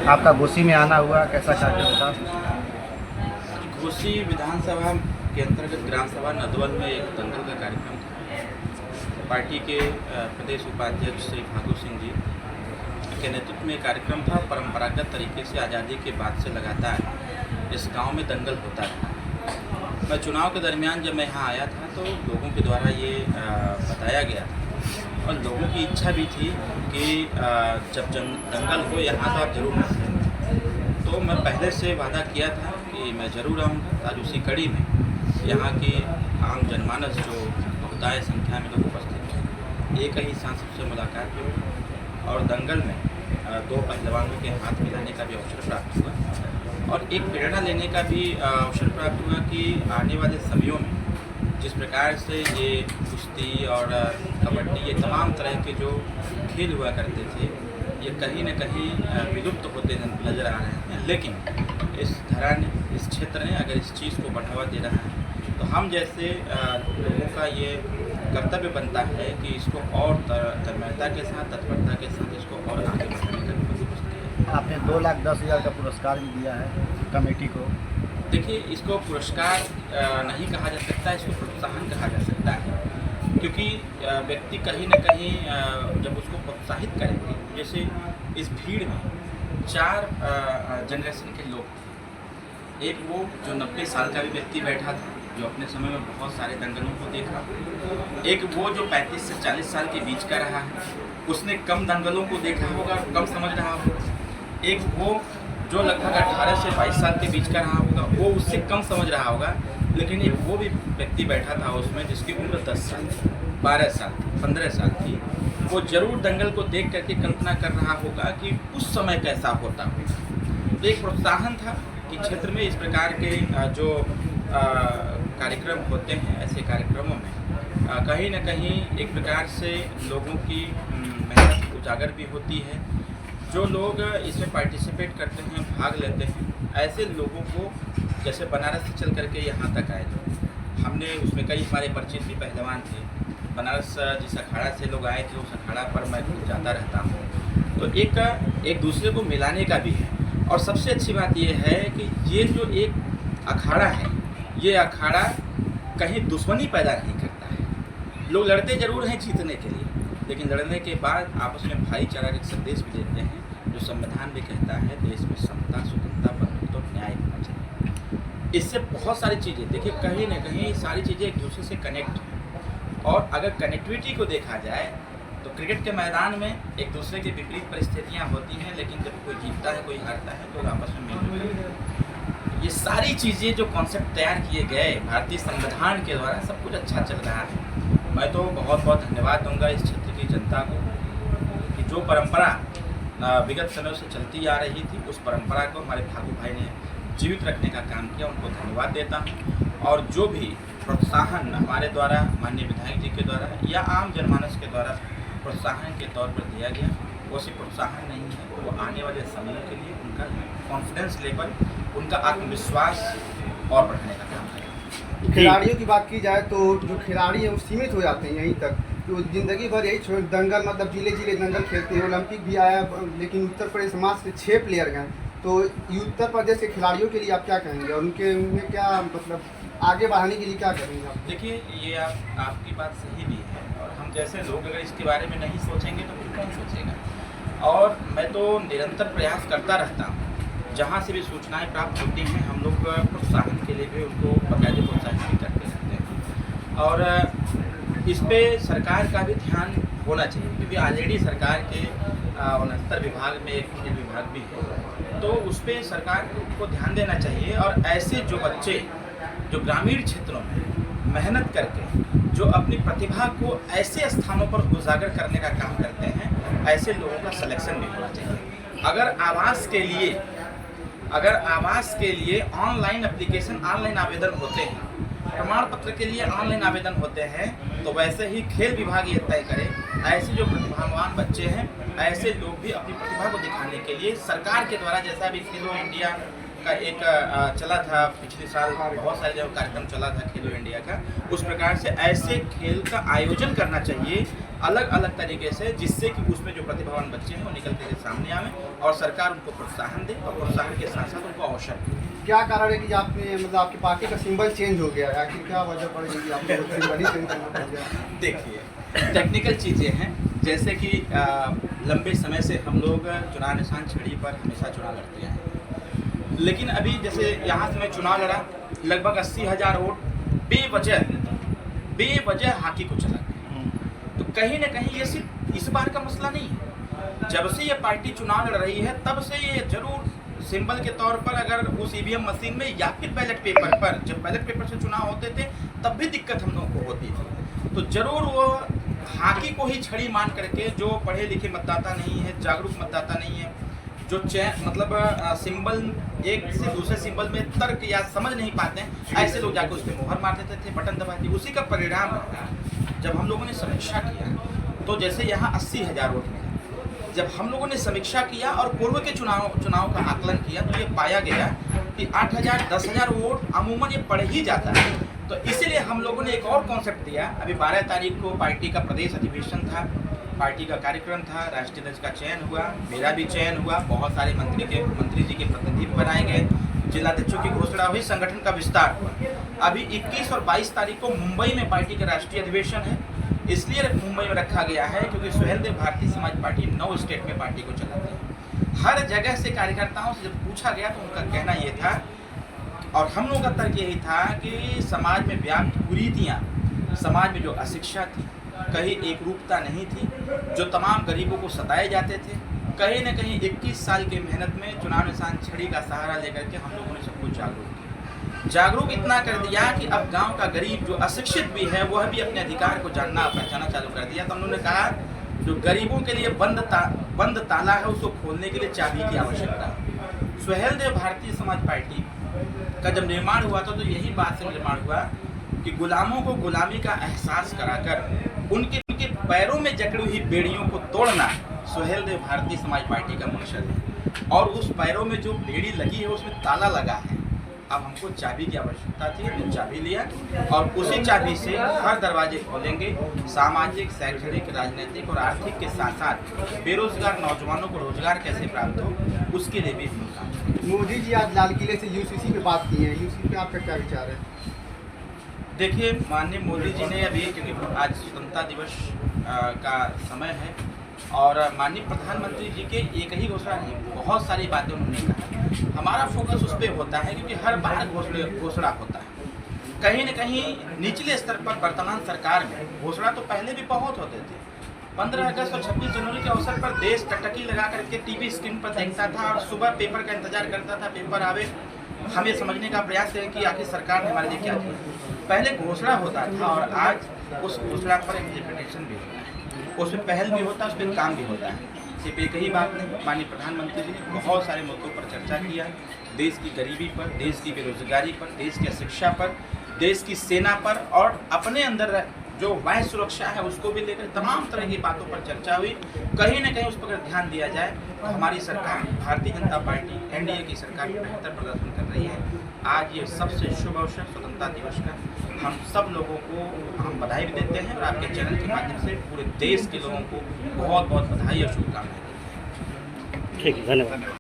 आपका घोसी में आना हुआ, कैसा कार्यक्रम था? घोसी विधानसभा के अंतर्गत ग्राम सभा नदवल में एक दंगल का कार्यक्रम था। पार्टी के प्रदेश उपाध्यक्ष श्री भागु सिंह जी के नेतृत्व में कार्यक्रम था। परंपरागत तरीके से आज़ादी के बाद से लगातार इस गांव में दंगल होता रहा। मैं चुनाव के दरमियान जब मैं यहाँ आया था तो लोगों के द्वारा ये बताया गया था और लोगों की इच्छा भी थी कि जब दंगल हो यहाँ तो आप जरूर आएं। तो मैं पहले से वादा किया था कि मैं ज़रूर आऊँगा। आज उसी कड़ी में यहाँ की आम जनमानस जो बहुतायत संख्या में लोग उपस्थित थे, एक ही सांसद से मुलाकात हुई और दंगल में दो पहलवानों के हाथ मिलाने का भी अवसर प्राप्त हुआ और एक प्रेरणा लेने का भी अवसर प्राप्त हुआ कि आने वाले समयों में जिस प्रकार से ये कुश्ती और कबड्डी, ये तमाम तरह के जो खेल हुआ करते थे, ये कहीं न कहीं विलुप्त होते नज़र आ रहे हैं। लेकिन इस धरा ने, इस क्षेत्र ने अगर इस चीज़ को बढ़ावा दे रहा है तो हम जैसे लोगों का ये कर्तव्य बनता है कि इसको और तन्मयता के साथ, तत्परता के साथ इसको और आगे बढ़ाने का बंदोबस्त किया। आपने 2,10,000 का पुरस्कार भी दिया है कमेटी को। देखिए, इसको पुरस्कार नहीं कहा जा सकता, इसको प्रोत्साहन कहा जा सकता है, क्योंकि व्यक्ति कहीं न कहीं जब उसको प्रोत्साहित करेंगे, जैसे इस भीड़ में 4 जनरेशन के लोग, एक वो जो 90 साल का भी व्यक्ति बैठा था जो अपने समय में बहुत सारे दंगलों को देखा, एक वो जो 35 से 40 साल के बीच का रहा है, उसने कम दंगलों को देखा होगा, कम समझ रहा होगा, एक वो जो लगभग 18 से 22 साल के बीच का रहा होगा, वो उससे कम समझ रहा होगा, लेकिन एक वो भी व्यक्ति बैठा था उसमें जिसकी उम्र 10 साल, 12 साल, 15 साल थी। वो जरूर दंगल को देख करके कल्पना कर रहा होगा कि उस समय कैसा होता होगा। तो एक प्रोत्साहन था कि क्षेत्र में इस प्रकार के जो कार्यक्रम होते हैं, ऐसे कार्यक्रमों में कहीं न कहीं एक प्रकार से लोगों की मेहनत उजागर भी होती है। जो लोग इसमें पार्टिसिपेट करते हैं, भाग लेते हैं, ऐसे लोगों को जैसे बनारस से चल करके यहाँ तक आए थे, हमने उसमें कई हमारे परिचित भी पहलवान थे। बनारस जिस अखाड़ा से लोग आए थे उस अखाड़ा पर मैं खुद जाता रहता हूँ। तो एक दूसरे को मिलाने का भी है और सबसे अच्छी बात यह है कि ये जो एक अखाड़ा है, ये अखाड़ा कहीं दुश्मनी पैदा नहीं करता है। लोग लड़ते ज़रूर हैं जीतने के लिए, लेकिन लड़ने के बाद आपस में भाईचारा का संदेश भी देते हैं, जो संविधान भी कहता है देश में समता, स्वतंत्रता, बंधुत्व और न्याय होना चाहिए। इससे बहुत सारी चीज़ें, देखिए कहीं ना कहीं सारी चीज़ें एक दूसरे से कनेक्ट हैं और अगर कनेक्टिविटी को देखा जाए तो क्रिकेट के मैदान में एक दूसरे की विपरीत परिस्थितियाँ होती हैं, लेकिन जब कोई जीतता है, कोई हारता है, तो आपस में मिलजुल करते हैं। ये सारी चीज़ें जो कॉन्सेप्ट तैयार किए गए भारतीय संविधान के द्वारा, सब कुछ अच्छा चल रहा है। मैं तो बहुत बहुत धन्यवाद दूंगा इस क्षेत्र की जनता को कि जो परंपरा विगत समय से चलती आ रही थी, उस परंपरा को हमारे भागु भाई ने जीवित रखने का काम किया। उनको धन्यवाद देता हूँ और जो भी प्रोत्साहन हमारे द्वारा, माननीय विधायक जी के द्वारा या आम जनमानस के द्वारा प्रोत्साहन के तौर पर दिया गया, वो सिर्फ प्रोत्साहन नहीं है, वो आने वाले समय के लिए उनका कॉन्फिडेंस लेवल, उनका आत्मविश्वास और बढ़ाने का काम करेगा। खिलाड़ियों की बात की जाए तो जो खिलाड़ी हैं वो सीमित हो जाते हैं यहीं तक, तो ज़िंदगी भर यही दंगल, मतलब जिले जिले दंगल खेलते हैं। ओलंपिक भी आया, लेकिन उत्तर प्रदेश समाज से 6 प्लेयर गए। तो उत्तर प्रदेश के खिलाड़ियों के लिए आप क्या कहेंगे और उनमें क्या मतलब आगे बढ़ाने के लिए क्या करेंगे आप? देखिए, ये आपकी बात सही भी है और हम जैसे लोग अगर इसके बारे में नहीं सोचेंगे तो फिर कौन सोचेगा। और मैं तो निरंतर प्रयास करता रहता हूँ, जहाँ से भी सूचनाएं प्राप्त होती हैं हम लोग प्रोत्साहन के लिए भी उनको बाकायदे प्रोत्साहित भी करते रहते हैं। और इस पे सरकार का भी ध्यान होना चाहिए, क्योंकि ऑलरेडी सरकार के 69 विभाग में एक खेल विभाग भी है, तो उस पर सरकार को ध्यान देना चाहिए। और ऐसे जो बच्चे जो ग्रामीण क्षेत्रों में मेहनत करके जो अपनी प्रतिभा को ऐसे स्थानों पर उजागर करने का काम करते हैं, ऐसे लोगों का सिलेक्शन भी होना चाहिए। अगर आवास के लिए ऑनलाइन एप्लीकेशन, ऑनलाइन आवेदन होते हैं, प्रमाण पत्र के लिए ऑनलाइन आवेदन होते हैं, तो वैसे ही खेल विभाग ये तय करे ऐसे जो प्रतिभावान बच्चे हैं, ऐसे लोग भी अपनी प्रतिभा को दिखाने के लिए सरकार के द्वारा, जैसा भी खेलो इंडिया का एक चला था पिछले साल, बहुत सारे जो कार्यक्रम चला था खेलो इंडिया का, उस प्रकार से ऐसे खेल का आयोजन करना चाहिए अलग अलग तरीके से, जिससे कि उसमें जो प्रतिभावान बच्चे हैं वो निकल के सामने आवे और सरकार उनको प्रोत्साहन दे और प्रोत्साहन के साथ साथ उनको अवसर दे। क्या कारण है कि आपने मतलब आपकी पार्टी का सिंबल चेंज हो गया है? आखिर क्या वजह पड़ गई कि आपको सिंबल ही चेंज करना पड़ गया? देखिए, टेक्निकल चीज़ें हैं, जैसे कि लंबे समय से हम लोग चुनाव निशान छड़ी पर हमेशा चुनाव लड़ते हैं, लेकिन अभी जैसे यहाँ से मैं चुनाव लड़ा, लगभग 80,000 वोट बेवजह हाकी को चला गया। तो कहीं ना कहीं ये सिर्फ इस बार का मसला नहीं है, जब से ये पार्टी चुनाव लड़ रही है तब से ये जरूर सिंबल के तौर पर, अगर उस ईवीएम मशीन में या फिर बैलेट पेपर पर, जब बैलेट पेपर से चुनाव होते थे तब भी दिक्कत हम लोगों को होती थी। तो जरूर वो हाकी को ही छड़ी मान करके, जो पढ़े लिखे मतदाता नहीं है, जागरूक मतदाता नहीं है, जो मतलब सिंबल एक से दूसरे सिंबल में तर्क या समझ नहीं पाते हैं, ऐसे लोग जाकर उस पर मुहर मार देते थे, बटन दबाते। उसी का परिणाम है। जब हम लोगों ने समीक्षा किया तो जैसे यहाँ 80,000 वोट मिले, जब हम लोगों ने समीक्षा किया और पूर्व के चुनाव का आकलन किया तो ये पाया गया कि 8,000 10,000 वोट अमूमन ये पड़ ही जाता है। तो इसीलिए हम लोगों ने एक और कॉन्सेप्ट दिया। अभी 12 तारीख को पार्टी का प्रदेश अधिवेशन था, पार्टी का कार्यक्रम था, राष्ट्रीय ध्वज का चयन हुआ, मेरा भी चयन हुआ, बहुत सारे मंत्री जी के प्रतिनिधि बनाए गए, जिलाध्यक्षों की घोषणा हुई, संगठन का विस्तार हुआ। अभी 21 और 22 तारीख को मुंबई में पार्टी का राष्ट्रीय अधिवेशन है, इसलिए मुंबई में रखा गया है क्योंकि सुहेलदेव भारतीय समाज पार्टी 9 स्टेट में पार्टी को चलाती है। हर जगह से कार्यकर्ताओं से जब पूछा गया तो उनका कहना ये था और हम लोगों का तर्क यही था कि समाज में व्याप्त कुरीतियाँ, समाज में जो अशिक्षा थी, कहीं एक रूपता नहीं थी, जो तमाम गरीबों को सताए जाते थे, कहीं न कहीं 21 साल की मेहनत में चुनाव निशान छड़ी का सहारा लेकर के हम लोगों ने सब कुछ जागरूक इतना कर दिया कि अब गांव का गरीब जो अशिक्षित भी है वह भी अपने अधिकार को जानना पहचाना चालू कर दिया। तो हम लोगों ने कहा जो गरीबों के लिए बंद ताला है उसको खोलने के लिए चाबी की आवश्यकता है। सुहेलदेव भारतीय समाज पार्टी का जब निर्माण हुआ था तो यही बात से निर्माण हुआ कि गुलामों को गुलामी का एहसास कराकर उनके पैरों में जकड़ी हुई बेड़ियों को तोड़ना सुहेलदेव भारतीय समाज पार्टी का मकसद है। और उस पैरों में जो बेड़ी लगी है उसमें ताला लगा है। अब हमको चाबी की आवश्यकता थी, हमने चाबी लिया और उसी चाबी से हर दरवाजे खोलेंगे। सामाजिक, शैक्षणिक, राजनीतिक और आर्थिक के साथ साथ बेरोजगार नौजवानों को रोजगार कैसे प्राप्त हो उसके लिए भी हम काम करेंगे। मोदी जी आज लाल किले से यूसीसी पे बात की है, यूसीसी पे आपका क्या विचार है? देखिए, माननीय मोदी जी ने अभी, क्योंकि आज स्वतंत्रता दिवस का समय है और माननीय प्रधानमंत्री जी के एक ही घोषणा नहीं, बहुत सारी बातें उन्होंने कहा। हमारा फोकस उस पर होता है क्योंकि हर बार घोषणा होता है। कहीं न कहीं निचले स्तर पर वर्तमान सरकार में घोषणा तो पहले भी बहुत होते थे। 15 अगस्त और 26 जनवरी के अवसर पर देश टकटकी लगा करके टीवी स्क्रीन पर देखता था और सुबह पेपर का इंतजार करता था, पेपर आवे, हमें समझने का प्रयास करें कि आखिर सरकार ने हमारे लिए क्या किया। पहले घोषणा होता था और आज उस घोषणा पर इम्प्लीमेंटेशन भी होता है, उसमें पहल भी होता है, उस पर काम भी होता है। सिर्फ एक ही बात नहीं, माननीय प्रधानमंत्री जी ने बहुत सारे मुद्दों पर चर्चा किया, देश की गरीबी पर, देश की बेरोजगारी पर, देश की शिक्षा पर, देश की सेना पर और अपने अंदर जो वायु सुरक्षा है उसको भी लेकर तमाम तरह की बातों पर चर्चा हुई। कहीं न कहीं उस पर अगर ध्यान दिया जाए तो हमारी सरकार, भारतीय जनता पार्टी एनडीए की सरकार बेहतर प्रदर्शन कर रही है। आज ये सबसे शुभ अवसर स्वतंत्रता दिवस का हम सब लोगों को हम बधाई भी देते हैं और आपके चैनल के माध्यम से पूरे देश के लोगों को बहुत बहुत बधाई और शुभकामनाएं देते हैं। ठीक है, धन्यवाद।